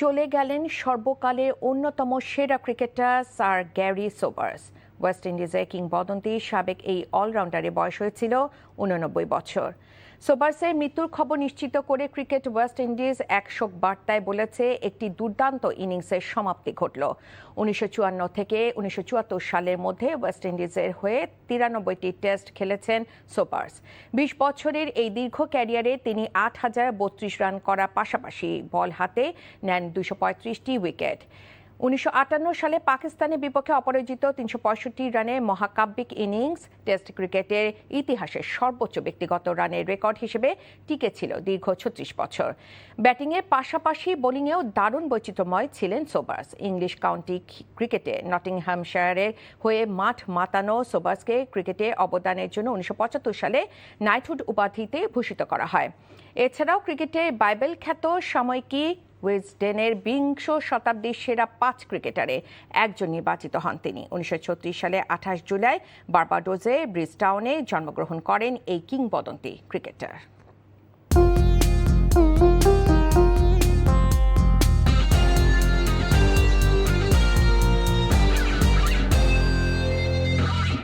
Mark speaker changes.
Speaker 1: চলে গেলেন সর্বকালের অন্যতম সেরা cricketer sir Garry Sobers. West ইন্ডিজের কিংবদন্তি সাবেক এই অলরাউন্ডারের বয়স হয়েছিল ৮৯ বছর। সোবার্সের মৃত্যুর খবর নিশ্চিত করে ক্রিকেট ওয়েস্ট ইন্ডিজ এক শোক বার্তায় বলেছে, একটি দুর্দান্ত ইনিংসের সমাপ্তি ঘটল। ১৯৫৪ থেকে ১৯৭৪ সালের মধ্যে ওয়েস্ট ইন্ডিজের হয়ে ৯৩টি টেস্ট খেলেছেন সোবার্স। ২০ বছরের এই দীর্ঘ ক্যারিয়ারে তিনি ৮,০৩২ রান করার পাশাপাশি বল হাতে নেন ২৩৫টি উইকেট। ১৯৫৮ সালে পাকিস্তানের বিপক্ষে অপরাজিত ৩৬৫ রানের মহাকাব্যিক ইনিংস টেস্ট ক্রিকেটের ইতিহাসের সর্বোচ্চ ব্যক্তিগত রানের রেকর্ড হিসেবে টিকে ছিল দীর্ঘ ৩৬ বছর। ব্যাটিংয়ের পাশাপাশি বোলিংয়েও দারুণ বৈচিত্র্যময় ছিলেন সোবার্স। ইংলিশ কাউন্টি ক্রিকেটে নটিংহ্যামশায়ারের হয়ে মাঠ মাতানো সোবার্সকে ক্রিকেটে অবদানের জন্য ১৯৭৫ সালে নাইটহুড উপাধিতে ভূষিত করা হয়। এছাড়াও ক্রিকেটে বাইবেল খ্যাত সাময়িকী উইজডেনের বিংশ শতাব্দীর সেরা ৫ ক্রিকেটারে একজন নির্বাচিত হন তিনি। ১৯৩৬ সালে ২৮ জুলাই বার্বাডোজে ব্রিজটাউনে জন্মগ্রহণ করেন এই কিংবদন্তি ক্রিকেটার।